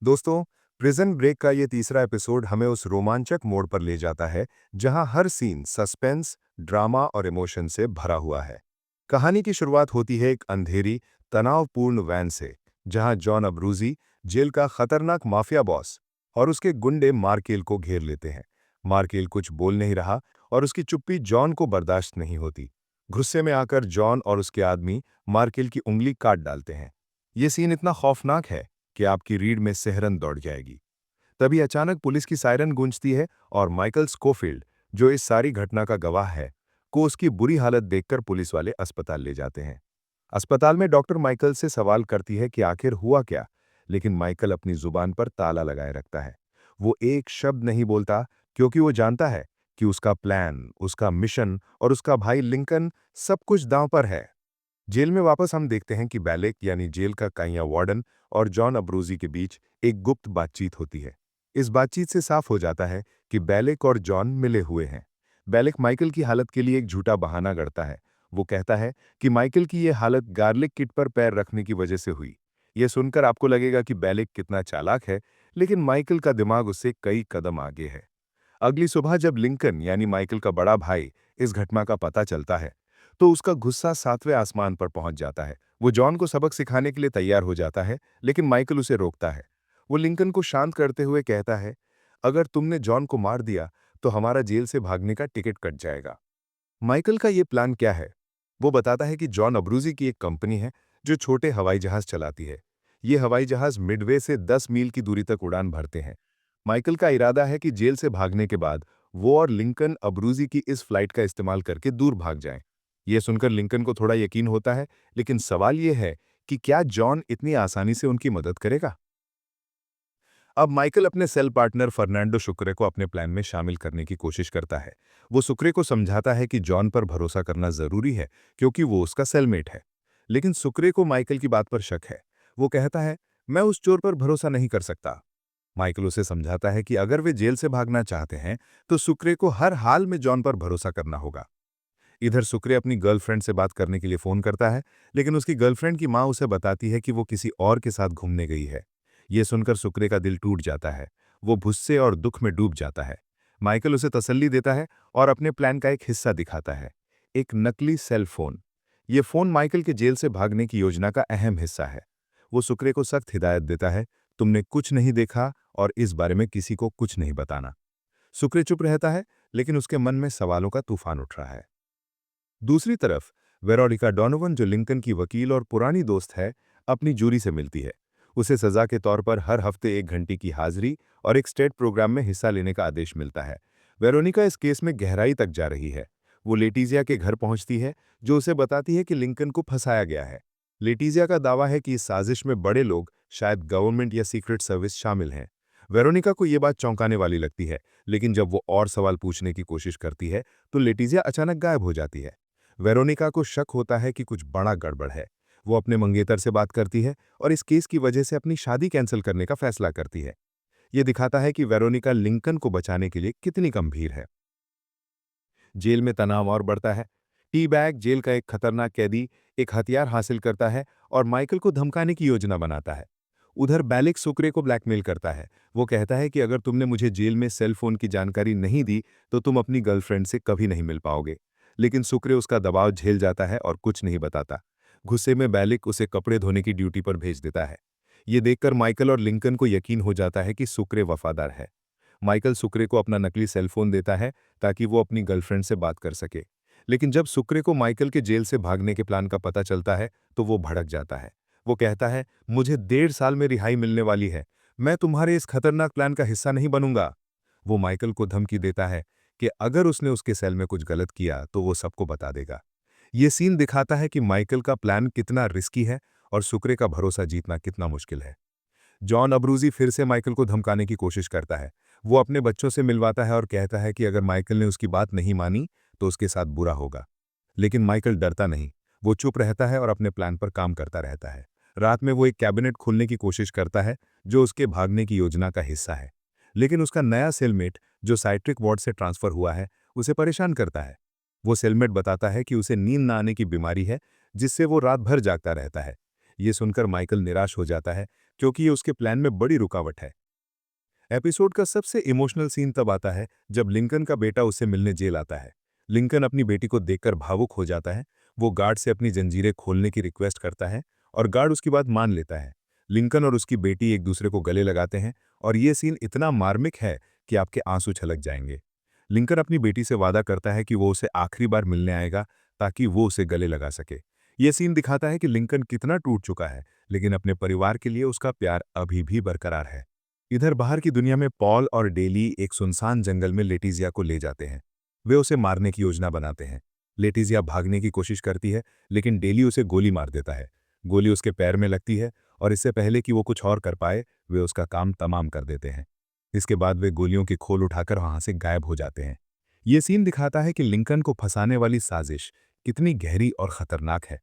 दोस्तों, prison break का ये तीसरा एपिसोड हमें उस रोमांचक मोड़ पर ले जाता है जहां हर सीन सस्पेंस, ड्रामा और इमोशन से भरा हुआ है। कहानी की शुरुआत होती है एक अंधेरी, तनावपूर्ण वैन से, जहां जॉन अब्रूजी, जेल का खतरनाक माफिया बॉस, और उसके गुंडे मार्केल को घेर लेते हैं। मार्केल कुछ बोल नहीं रहा और उसकी चुप्पी जॉन को बर्दाश्त नहीं होती। गुस्से में आकर जॉन और उसके आदमी मार्केल की उंगली काट डालते हैं। ये सीन इतना खौफनाक है कि आपकी रीढ़ में सिहरन दौड़ जाएगी। तभी अचानक पुलिस की सायरन गूंजती है और माइकल स्कोफील्ड, जो इस सारी घटना का गवाह है, को उसकी बुरी हालत देखकर पुलिस वाले अस्पताल ले जाते हैं। अस्पताल में डॉक्टर माइकल से सवाल करती है कि आखिर हुआ क्या, लेकिन माइकल अपनी जुबान पर ताला लगाए रखता है। वो एक शब्द नहीं बोलता, क्योंकि वो जानता है कि उसका प्लान, उसका मिशन और उसका भाई लिंकन सब कुछ दांव पर है। जेल में वापस हम देखते हैं कि बैलेक यानी जेल का काइया वार्डन और जॉन अब्रूजी के बीच एक गुप्त बातचीत होती है। इस बातचीत से साफ हो जाता है कि बैलेक और जॉन मिले हुए हैं। बैलेक माइकल की हालत के लिए एक झूठा बहाना गढ़ता है। वो कहता है कि माइकल की ये हालत गार्लिक किट पर पैर रखने की वजह से हुई। यह सुनकर आपको लगेगा कि बैलेक कितना चालाक है, लेकिन माइकल का दिमाग उससे कई कदम आगे है। अगली सुबह जब लिंकन यानी माइकल का बड़ा भाई इस घटना का पता चलता है, तो उसका गुस्सा सातवें आसमान पर पहुंच जाता है। वो जॉन को सबक सिखाने के लिए तैयार हो जाता है, लेकिन माइकल उसे रोकता है। वो लिंकन को शांत करते हुए कहता है, अगर तुमने जॉन को मार दिया तो हमारा जेल से भागने का टिकट कट जाएगा। माइकल का ये प्लान क्या है? वो बताता है कि जॉन अब्रूजी की एक कंपनी है जो छोटे हवाई जहाज चलाती है। ये हवाई जहाज मिडवे से 10 मील की दूरी तक उड़ान भरते हैं। माइकल का इरादा है कि जेल से भागने के बाद वो और लिंकन अब्रूजी की इस फ्लाइट का इस्तेमाल करके दूर भाग जाएं। यह सुनकर लिंकन को थोड़ा यकीन होता है, लेकिन सवाल यह है कि क्या जॉन इतनी आसानी से उनकी मदद करेगा? अब माइकल अपने सेल पार्टनर फर्नांडो शुक्रे को अपने प्लान में शामिल करने की कोशिश करता है। वो सुक्रे को समझाता है कि जॉन पर भरोसा करना जरूरी है, क्योंकि वो उसका सेलमेट है। लेकिन सुक्रे को माइकल की बात पर शक है। वो कहता है, मैं उस चोर पर भरोसा नहीं कर सकता। माइकल उसे समझाता है कि अगर वे जेल से भागना चाहते हैं, तो सुक्रे को हर हाल में जॉन पर भरोसा करना होगा। इधर सुक्रे अपनी गर्लफ्रेंड से बात करने के लिए फोन करता है, लेकिन उसकी गर्लफ्रेंड की मां उसे बताती है कि वो किसी और के साथ घूमने गई है। ये सुनकर सुक्रे का दिल टूट जाता है। वो गुस्से और दुख में डूब जाता है। माइकल उसे तसल्ली देता है और अपने प्लान का एक हिस्सा दिखाता है, एक नकली सेल फोन। ये फोन माइकल के जेल से भागने की योजना का अहम हिस्सा है। वो सुक्रे को सख्त हिदायत देता है, तुमने कुछ नहीं देखा और इस बारे में किसी को कुछ नहीं बताना। सुक्रे चुप रहता है, लेकिन उसके मन में सवालों का तूफान उठ रहा है। दूसरी तरफ वेरोनिका डोनोवन, जो लिंकन की वकील और पुरानी दोस्त है, अपनी जूरी से मिलती है। उसे सजा के तौर पर हर हफ्ते 1 घंटे की हाजिरी और एक स्टेट प्रोग्राम में हिस्सा लेने का आदेश मिलता है। वेरोनिका इस केस में गहराई तक जा रही है। वो लेटिजिया के घर पहुंचती है, जो उसे बताती है कि लिंकन को फंसाया गया है। लेटिजिया का दावा है कि इस साजिश में बड़े लोग, शायद गवर्नमेंट या सीक्रेट सर्विस, शामिल हैं। वेरोनिका को यह बात चौंकाने वाली लगती है, लेकिन जब वो और सवाल पूछने की कोशिश करती है, तो लेटिजिया अचानक गायब हो जाती है। वेरोनिका को शक होता है कि कुछ बड़ा गड़बड़ है। वो अपने मंगेतर से बात करती है और इस केस की वजह से अपनी शादी कैंसिल करने का फैसला करती है। ये दिखाता है कि वेरोनिका लिंकन को बचाने के लिए कितनी गंभीर है। जेल में तनाव और बढ़ता है। टी बैग, जेल का एक खतरनाक कैदी, एक हथियार हासिल करता है और माइकल को धमकाने की योजना बनाता है। उधर बैलिक सुक्रे को ब्लैकमेल करता है। वो कहता है कि अगर तुमने मुझे जेल में सेल फोन की जानकारी नहीं दी, तो तुम अपनी गर्लफ्रेंड से कभी नहीं मिल पाओगे। लेकिन सुक्रे उसका दबाव झेल जाता है और कुछ नहीं बताता। गुस्से में बैलिक उसे कपड़े धोने की ड्यूटी पर भेज देता है। ये देखकर माइकल और लिंकन को यकीन हो जाता है कि सुक्रे वफादार है। माइकल सुक्रे को अपना नकली सेलफोन देता है ताकि वो अपनी गर्लफ्रेंड से बात कर सके। लेकिन जब सुक्रे को माइकल के जेल से भागने के प्लान का पता चलता है, तो वो भड़क जाता है। वो कहता है, मुझे 1.5 साल में रिहाई मिलने वाली है। मैं तुम्हारे इस खतरनाक प्लान का हिस्सा नहीं बनूंगा। वो माइकल को धमकी देता है कि अगर उसने उसके सेल में कुछ गलत किया तो वो सबको बता देगा। ये सीन दिखाता है कि माइकल का प्लान कितना रिस्की है और सुक्रे का भरोसा जीतना कितना मुश्किल है। जॉन अब्रूजी फिर से माइकल को धमकाने की कोशिश करता है। वो अपने बच्चों से मिलवाता है और कहता है कि अगर माइकल ने उसकी बात नहीं मानी, तो उसके साथ बुरा होगा। लेकिन माइकल डरता नहीं। वो चुप रहता है और अपने प्लान पर काम करता रहता है। रात में वो एक कैबिनेट खोलने की कोशिश करता है, जो उसके भागने की योजना का हिस्सा है। लेकिन उसका नया सेलमेट, जो साइट्रिक वार्ड से ट्रांसफर हुआ है, उसे परेशान करता है। वो सेलमेट बताता है कि उसे नींद न आने की बीमारी है, जिससे वो रात भर जागता रहता है। ये सुनकर माइकल निराश हो जाता है। क्योंकि ये उसके प्लान में बड़ी रुकावट है। एपिसोड का सबसे इमोशनल सीन तब आता है जब लिंकन का बेटा उससे मिलने जेल आता है। लिंकन अपनी बेटी को देखकर भावुक हो जाता है। वो गार्ड से अपनी जंजीरें खोलने की रिक्वेस्ट करता है और गार्ड उसकी बात मान लेता है। लिंकन और उसकी बेटी एक दूसरे को गले लगाते हैं और ये सीन इतना मार्मिक है कि आपके आंसू छलक जाएंगे। लिंकन अपनी बेटी से वादा करता है कि वो उसे आखिरी बार मिलने आएगा ताकि वो उसे गले लगा सके। ये सीन दिखाता है कि लिंकन कितना टूट चुका है, लेकिन अपने परिवार के लिए उसका प्यार अभी भी बरकरार है। इधर बाहर की दुनिया में पॉल और डेली एक सुनसान जंगल में लेटिजिया को ले जाते हैं। वे उसे मारने की योजना बनाते हैं। लेटिजिया भागने की कोशिश करती है, लेकिन डेली उसे गोली मार देता है। गोली उसके पैर में लगती है और इससे पहले कि वो कुछ और कर पाए, वे उसका काम तमाम कर देते हैं। इसके बाद वे गोलियों की खोल उठाकर वहां से गायब हो जाते हैं। ये सीन दिखाता है कि लिंकन को फंसाने वाली साजिश कितनी गहरी और खतरनाक है।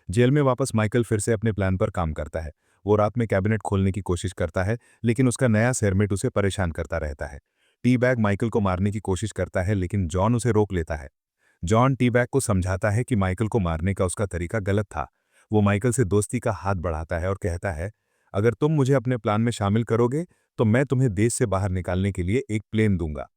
जेल में वापस माइकल फिर से अपने प्लान पर काम करता है। वो रात में कैबिनेट खोलने की कोशिश करता है, लेकिन उसका नया सेरमेट उसे परेशान करता रहता है। टी बैग माइकल को मारने की कोशिश करता है, लेकिन जॉन उसे रोक लेता है। जॉन टी बैग को समझाता है कि माइकल को मारने का उसका तरीका गलत था। वो माइकल से दोस्ती का हाथ बढ़ाता है और कहता है, अगर तुम मुझे अपने प्लान में शामिल करोगे तो मैं तुम्हें देश से बाहर निकालने के लिए एक प्लेन दूंगा।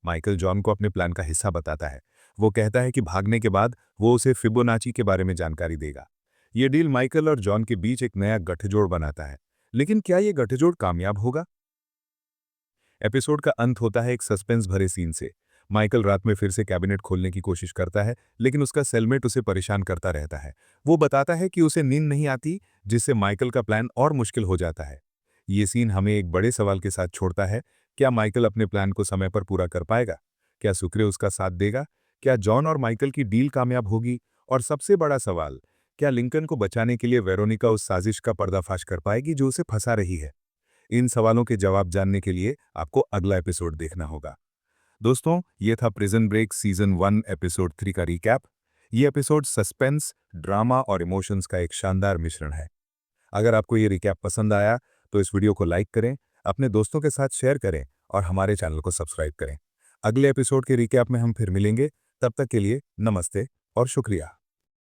माइकल जॉन को अपने प्लान का हिस्सा बताता है। वो कहता है कि भागने के बाद वो उसे फिबोनाची के बारे में जानकारी देगा। ये डील माइकल और जॉन के बीच एक नया गठजोड़ बनाता है। लेकिन क्या ये गठजोड़ कामयाब होगा? एपिसोड का अंत होता है एक सस्पेंस भरे सीन से। माइकल रात में फिर से कैबिनेट खोलने की कोशिश करता है, लेकिन उसका सेलमेट उसे परेशान करता रहता है। वो बताता है कि उसे नींद नहीं आती, जिससे माइकल का प्लान और मुश्किल हो जाता है। ये सीन हमें एक बड़े सवाल के साथ छोड़ता है। क्या माइकल अपने प्लान को समय पर पूरा कर पाएगा? क्या सुक्रे उसका साथ देगा? क्या जॉन और माइकल की डील कामयाब होगी? और सबसे बड़ा सवाल, क्या लिंकन को बचाने के लिए वेरोनिका उस साजिश का पर्दाफाश कर पाएगी जो उसे फंसा रही है? इन सवालों के जवाब जानने के लिए आपको अगला एपिसोड देखना होगा। दोस्तों, ये था प्रिजन ब्रेक सीजन 1 एपिसोड 3 का रिकैप। ये एपिसोड सस्पेंस, ड्रामा और इमोशंस का एक शानदार मिश्रण है। अगर आपको ये रिकैप पसंद आया तो इस वीडियो को लाइक करें, अपने दोस्तों के साथ शेयर करें और हमारे चैनल को सब्सक्राइब करें। अगले एपिसोड के रिकैप में हम फिर मिलेंगे। तब तक के लिए नमस्ते और शुक्रिया।